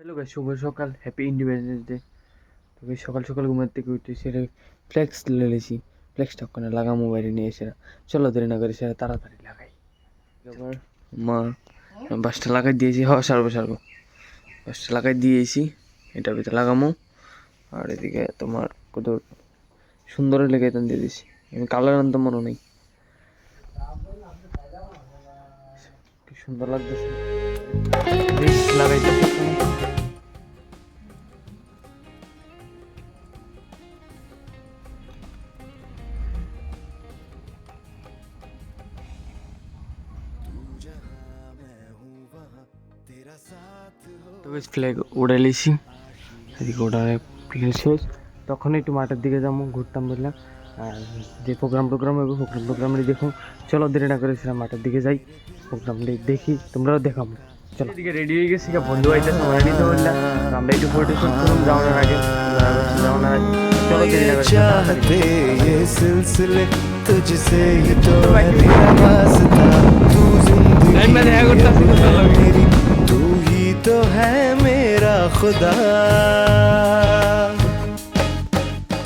Hello guys, শুভ সকাল, happy independence day. তো guys সকাল সকাল ঘুমের থেকে উঠে সেটা ফ্লেক্স লেলেছি। ফ্লেক্সটা ওখানে লাগা মোবাইলে নিয়ে এসে চলো দেরি না করে সেটা তাড়াতাড়ি লাগাই। এবার মা বাসটা লাগাই দিয়েছি, সারবো বাসটা লাগাই দিয়েছি, এটার ভিতরে লাগামো। আর এদিকে তোমার কত সুন্দর লেগে দিয়ে দিয়েছি। আমি কালার আনতে মনে নেই, কি সুন্দর লাগতেছে লাগাইতে। তো বেশ ফ্ল্যাগ উড়ে লিছি, এদিকে ওড়ারে ফ্ল্যাগ শেষ। তখন একটু মাঠের দিকে যাবো, ঘুরতাম বললাম। আর যে প্রোগ্রাম হবে প্রোগ্রামটি দেখুন। চলো দেরি না করে সেটা মাঠের দিকে যাই, প্রোগ্রামটি দেখি, তোমরাও দেখাবো। চলো এদিকে রেডি হয়ে গেছি, বন্ধু আইতে সময় নিতে বললাম। আমরা একটু ফটো শুট করুন যাওয়ানোর আগে। চলো দেরি না করে तू ही तो है मेरा खुदा।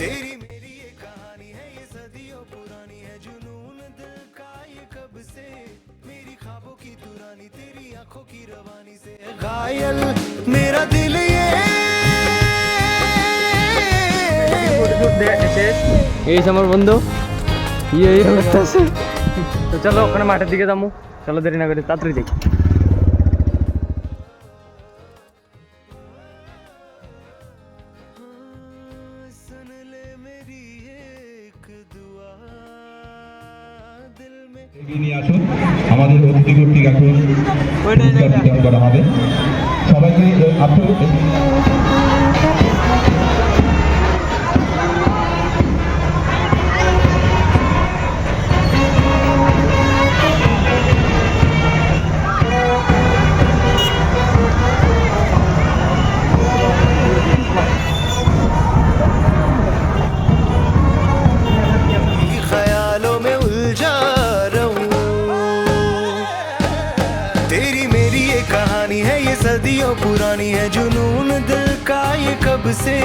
तेरी मेरी ये कहानी है, ये सदियों पुरानी है, जुनून दिल का ये कब से, मेरी ख्वाबों की तुरानी, तेरी आंखों की रवानी से घायल मेरा दिल ये। এই আমার বন্ধু এই অবস্থা আছে। তো চলো ওখানে মাঠের দিকে যাবো, চলো দেরি না করে তাড়াতাড়ি যাই। আমাদের অতিথি কর্তৃক এখন পুরস্কার বিতরণ করা হবে সবাইকে। ख्यालों में उलझा रहूं, तेरी मेरी ये कहानी है, ये सदियों पुरानी है, जुनून दिल का ये कब से।